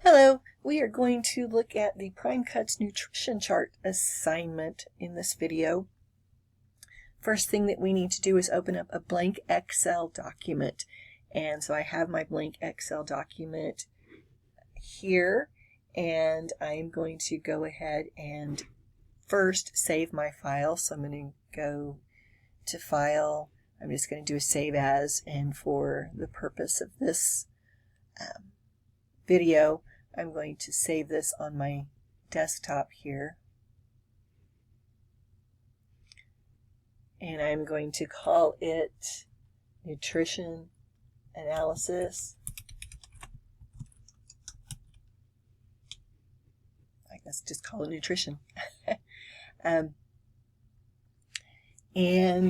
Hello, we are going to look at the Prime Cuts nutrition chart assignment in this video. First thing that we need to do is open up a blank Excel document. And so I have my blank Excel document here, and I'm going to go ahead and first save my file. So I'm going to go to File. I'm just going to do a Save As, and for the purpose of this video, I'm going to save this on my desktop here, and I'm going to call it Nutrition Analysis. I guess just call it Nutrition. And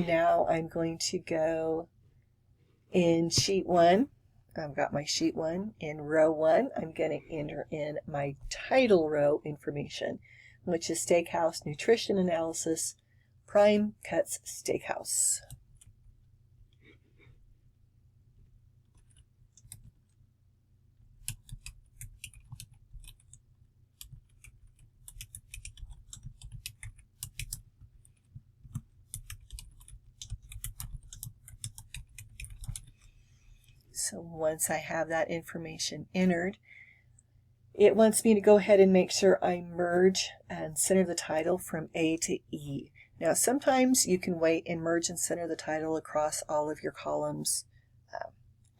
now I'm going to go in Sheet 1. I've got my Sheet 1. In Row 1, I'm going to enter in my title row information, which is Steakhouse Nutrition Analysis, Prime Cuts Steakhouse. So once I have that information entered, it wants me to go ahead and make sure I merge and center the title from A to E. Now sometimes you can wait and merge and center the title across all of your columns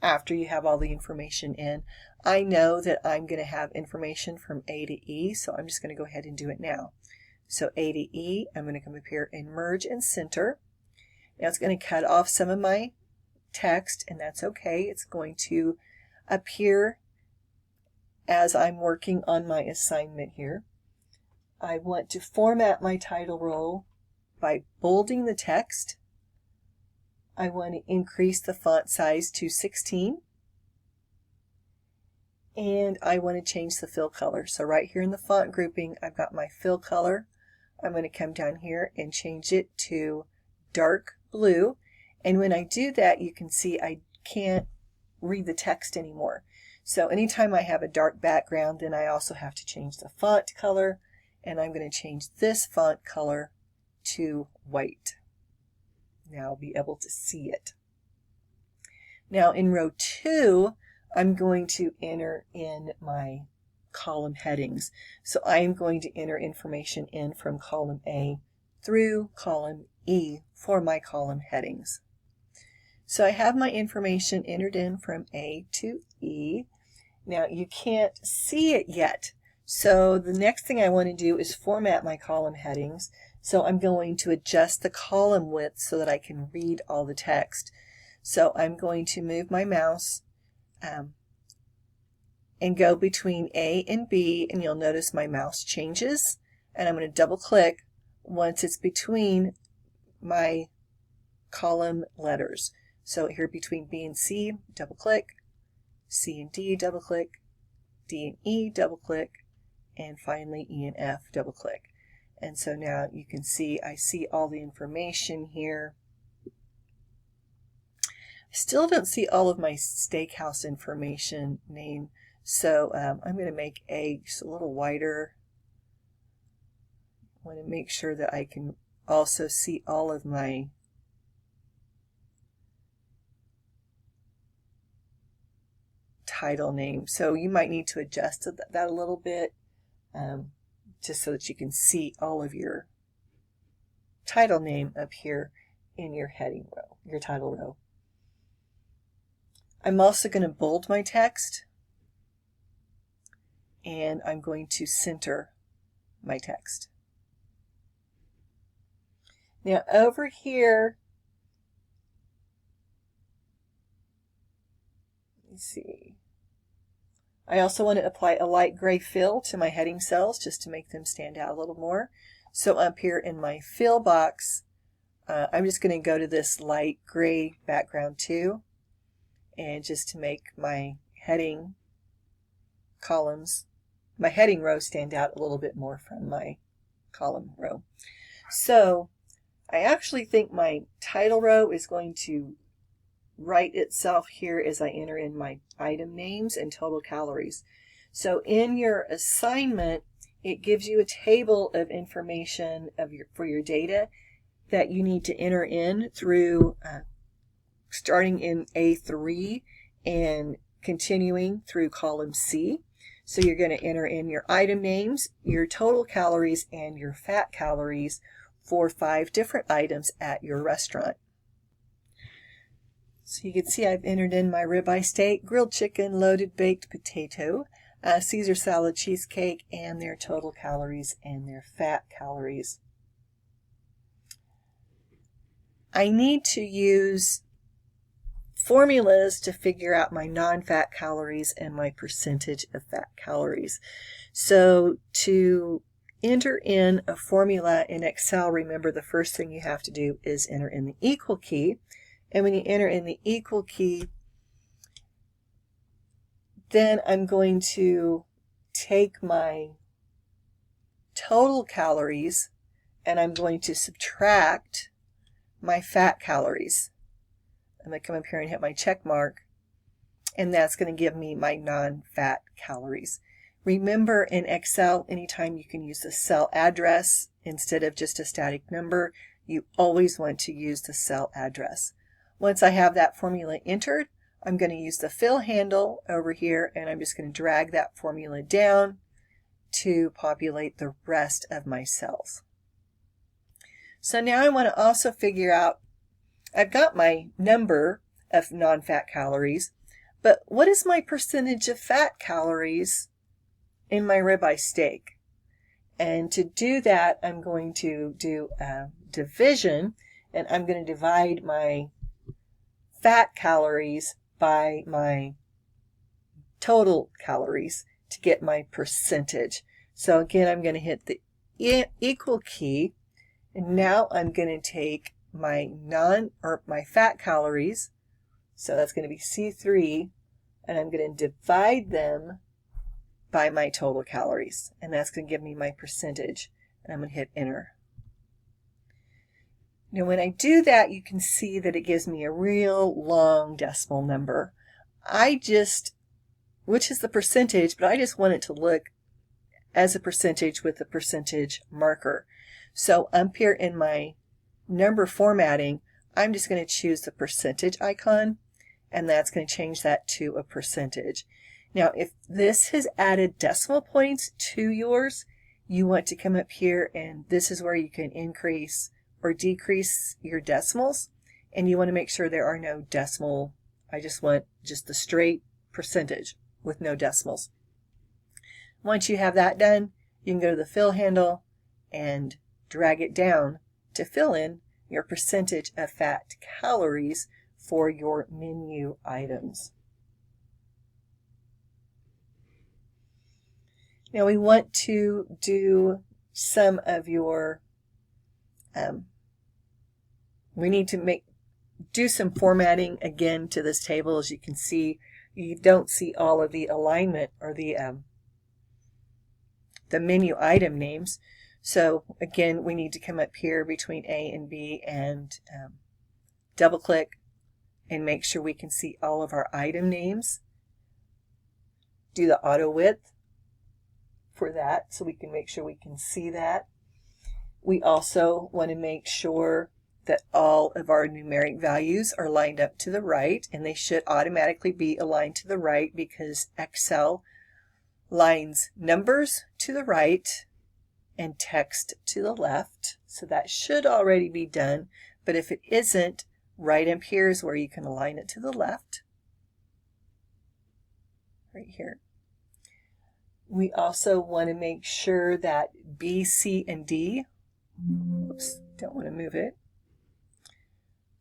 after you have all the information in. I know that I'm going to have information from A to E, so I'm just going to go ahead and do it now. So A to E, I'm going to come up here and merge and center. Now it's going to cut off some of my text, and that's okay. It's going to appear as I'm working on my assignment here. I want to format my title row by bolding the text. I want to increase the font size to 16, and I want to change the fill color. So right here in the font grouping, I've got my fill color. I'm going to come down here and change it to dark blue. And when I do that, you can see I can't read the text anymore. So anytime I have a dark background, then I also have to change the font color, and I'm going to change this font color to white. Now I'll be able to see it. Now in row 2, I'm going to enter in my column headings. So I am going to enter information in from column A through column E for my column headings. So I have my information entered in from A to E. Now you can't see it yet. So the next thing I want to do is format my column headings. So I'm going to adjust the column width so that I can read all the text. So I'm going to move my mouse and go between A and B, and you'll notice my mouse changes, and I'm going to double click once it's between my column letters. So here between B and C, double click, C and D, double click, D and E, double click, and finally E and F, double click. And so now you can see, I see all the information here. I still don't see all of my steakhouse information name, so I'm going to make A just a little wider. I want to make sure that I can also see all of my title name. So you might need to adjust that a little bit just so that you can see all of your title name up here in your heading row, your title row. I'm also going to bold my text, and I'm going to center my text. Now over here, let me see. I also want to apply a light gray fill to my heading cells just to make them stand out a little more. So up here in my fill box, I'm just going to go to this light gray background too, and just to make my heading columns, my heading row stand out a little bit more from my column row. So I actually think my title row is going to write itself here as I enter in my item names and total calories. So in your assignment, it gives you a table of information for your data that you need to enter in through starting in A3 and continuing through column C. So you're going to enter in your item names, your total calories, and your fat calories for 5 different items at your restaurant. So you can see I've entered in my ribeye steak, grilled chicken, loaded baked potato, Caesar salad cheesecake, and their total calories and their fat calories. I need to use formulas to figure out my non-fat calories and my percentage of fat calories. So to enter in a formula in Excel, remember the first thing you have to do is enter in the equal key. And when you enter in the equal key, then I'm going to take my total calories and I'm going to subtract my fat calories. I'm going to come up here and hit my check mark, and that's going to give me my non-fat calories. Remember, in Excel, anytime you can use the cell address instead of just a static number, you always want to use the cell address. Once I have that formula entered, I'm going to use the fill handle over here, and I'm just going to drag that formula down to populate the rest of my cells. So now I want to also figure out, I've got my number of non-fat calories, but what is my percentage of fat calories in my ribeye steak? And to do that, I'm going to do a division, and I'm going to divide my fat calories by my total calories to get my percentage. So again, I'm going to hit the equal key, and now I'm going to take my fat calories, so that's going to be C3, and I'm going to divide them by my total calories, and that's going to give me my percentage, and I'm going to hit enter. Now when I do that, you can see that it gives me a real long decimal number. Which is the percentage, but I just want it to look as a percentage with the percentage marker. So up here in my number formatting, I'm just going to choose the percentage icon, and that's going to change that to a percentage. Now if this has added decimal points to yours, you want to come up here, and this is where you can increase or decrease your decimals, and you want to make sure there are no decimal. I just want just the straight percentage with no decimals. Once you have that done, you can go to the fill handle and drag it down to fill in your percentage of fat calories for your menu items. Now we want to do some of your we need to do some formatting again to this table. As you can see, you don't see all of the alignment or the menu item names. So again, we need to come up here between A and B and double click and make sure we can see all of our item names. Do the auto width for that so we can make sure we can see that. We also want to make sure that all of our numeric values are lined up to the right, and they should automatically be aligned to the right because Excel lines numbers to the right and text to the left. So that should already be done, but if it isn't, right up here is where you can align it to the left. Right here. We also want to make sure that B, C, and D, oops, don't want to move it,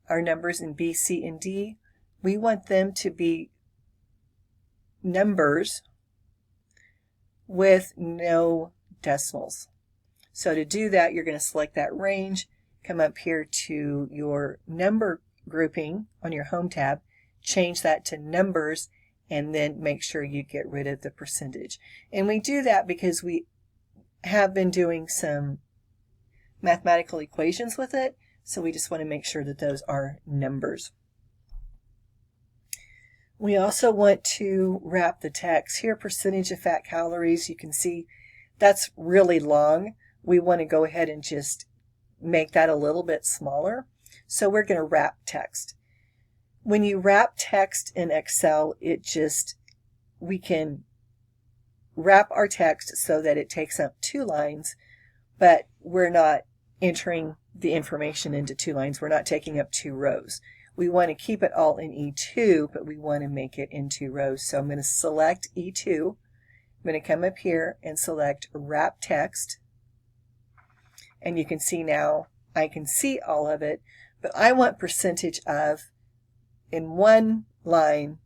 our numbers in B, C, and D, we want them to be numbers with no decimals. So to do that, you're going to select that range, come up here to your number grouping on your Home tab, change that to numbers, and then make sure you get rid of the percentage. And we do that because we have been doing some mathematical equations with it, so we just want to make sure that those are numbers. We also want to wrap the text here, percentage of fat calories. You can see that's really long. We want to go ahead and just make that a little bit smaller. So we're going to wrap text. When you wrap text in Excel, we can wrap our text so that it takes up 2 lines, but we're not entering the information into 2 lines. We're not taking up 2 rows. We want to keep it all in E2, but we want to make it in 2 rows. So I'm going to select E2. I'm going to come up here and select Wrap Text. And you can see now I can see all of it, but I want percentage of in one line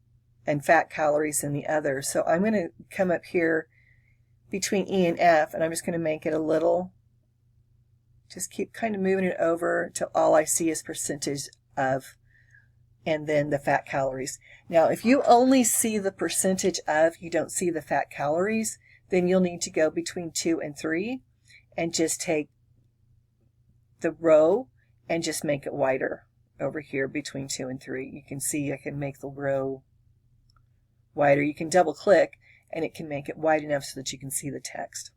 and fat calories in the other. So I'm going to come up here between E and F, and I'm just going to make it a little, just keep kind of moving it over till all I see is percentage of, and then the fat calories. Now, if you only see the percentage of, you don't see the fat calories, then you'll need to go between 2 and 3 and just take the row and just make it wider over here between 2 and 3. You can see I can make the row wider. You can double click and it can make it wide enough so that you can see the text.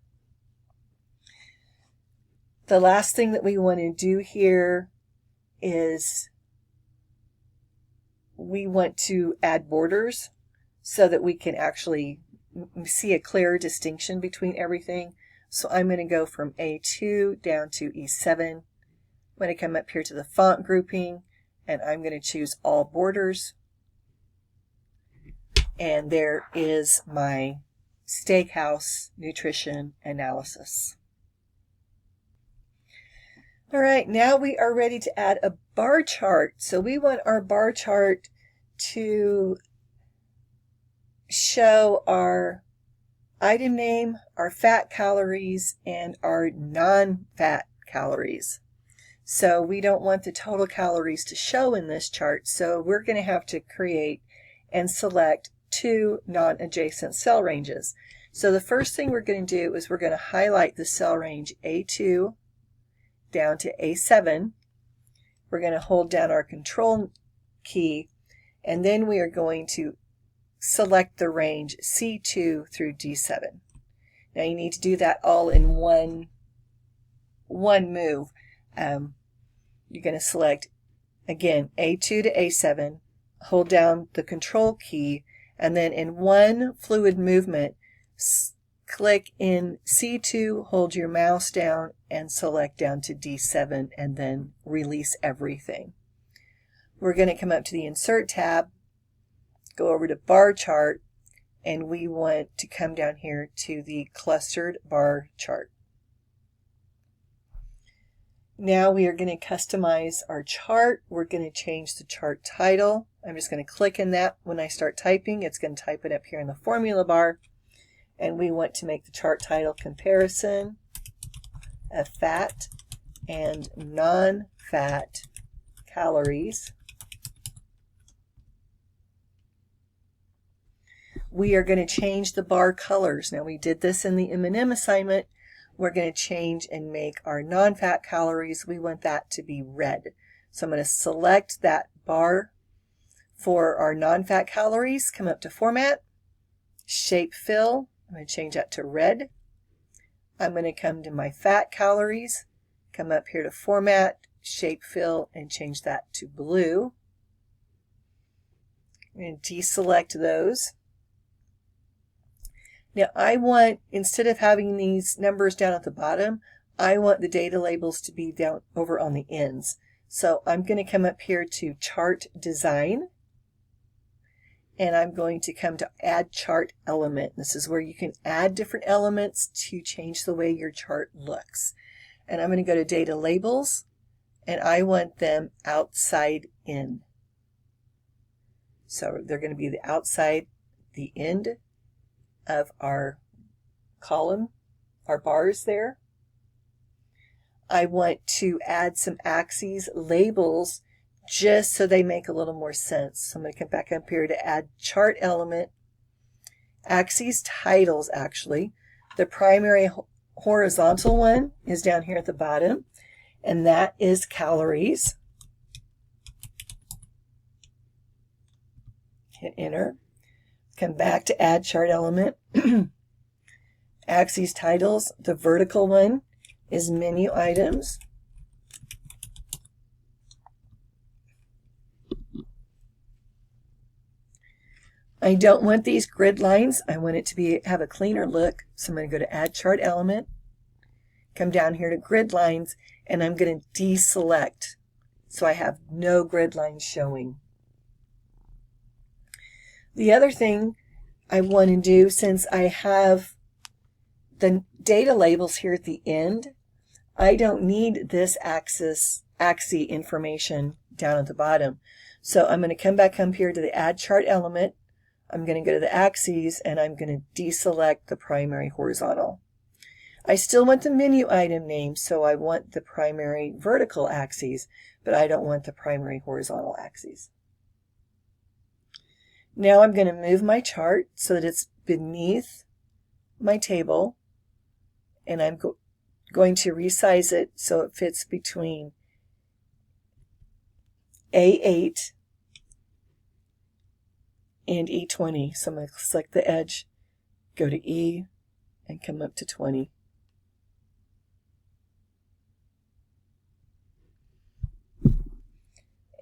The last thing that we want to do here is we want to add borders so that we can actually see a clear distinction between everything. So I'm going to go from A2 down to E7. I'm going to come up here to the font grouping and I'm going to choose all borders. And there is my Steakhouse Nutrition Analysis. All right, now we are ready to add a bar chart. So we want our bar chart to show our item name, our fat calories, and our non-fat calories. So we don't want the total calories to show in this chart, so we're going to have to create and select 2 non-adjacent cell ranges. So the first thing we're going to do is we're going to highlight the cell range A2 down to A7. We're going to hold down our control key, and then we are going to select the range C2 through D7. Now you need to do that all in one move. You're going to select again A2 to A7, hold down the control key, and then in one fluid movement click in C2, hold your mouse down and select down to D7 and then release everything. We're going to come up to the Insert tab, go over to Bar Chart, and we want to come down here to the Clustered Bar Chart. Now we are going to customize our chart. We're going to change the chart title. I'm just going to click in that when I start typing. It's going to type it up here in the formula bar. And we want to make the chart title Comparison of Fat and Non-Fat Calories. We are going to change the bar colors. Now we did this in the M&M assignment. We're going to change and make our non-fat calories. We want that to be red. So I'm going to select that bar for our non-fat calories, come up to Format, Shape Fill. I'm going to change that to red. I'm going to come to my fat calories, come up here to Format, Shape Fill, and change that to blue. I'm going to deselect those. Now I want, instead of having these numbers down at the bottom, I want the data labels to be down over on the ends. So I'm going to come up here to Chart Design, and I'm going to come to Add Chart Element. This is where you can add different elements to change the way your chart looks. And I'm going to go to Data Labels, and I want them outside in. So they're going to be the outside, the end of our column, our bars there. I want to add some axes labels just so they make a little more sense. So I'm going to come back up here to Add Chart Element, Axes Titles actually. The primary horizontal one is down here at the bottom, and that is calories. hit enter. Come back to add chart element. Axes titles, the vertical one is menu items. I don't want these grid lines. I want it to have a cleaner look. So I'm going to go to add chart element, come down here to grid lines, and I'm going to deselect so I have no grid lines showing. The other thing I want to do, since I have the data labels here at the end, I don't need this axis information down at the bottom. So I'm going to come back up here to the add chart element. I'm going to go to the axes and I'm going to deselect the primary horizontal. I still want the menu item name, so I want the primary vertical axes, but I don't want the primary horizontal axes. Now I'm going to move my chart so that it's beneath my table, and I'm going to resize it so it fits between A8 and E20. So I'm going to select the edge, go to E, and come up to 20.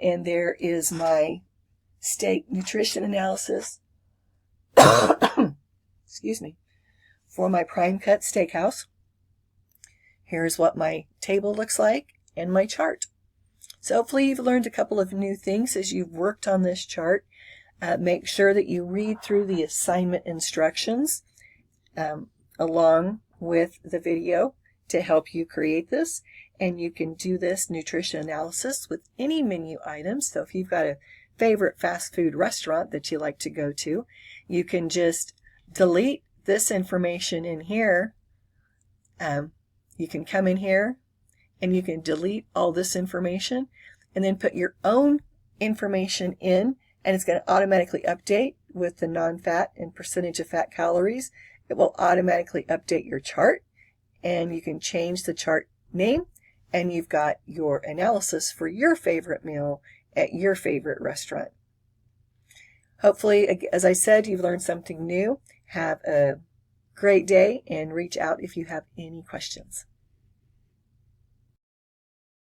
And there is my steak nutrition analysis excuse me, for my Prime Cut Steakhouse. Here's what my table looks like and my chart. So hopefully you've learned a couple of new things as you've worked on this chart. Make sure that you read through the assignment instructions along with the video to help you create this. And you can do this nutrition analysis with any menu items. So if you've got a favorite fast food restaurant that you like to go to, you can just delete this information in here. You can come in here and you can delete all this information and then put your own information in, and it's going to automatically update with the non-fat and percentage of fat calories. It will automatically update your chart, and you can change the chart name, and you've got your analysis for your favorite meal at your favorite restaurant. Hopefully, as I said, you've learned something new. Have a great day and reach out if you have any questions.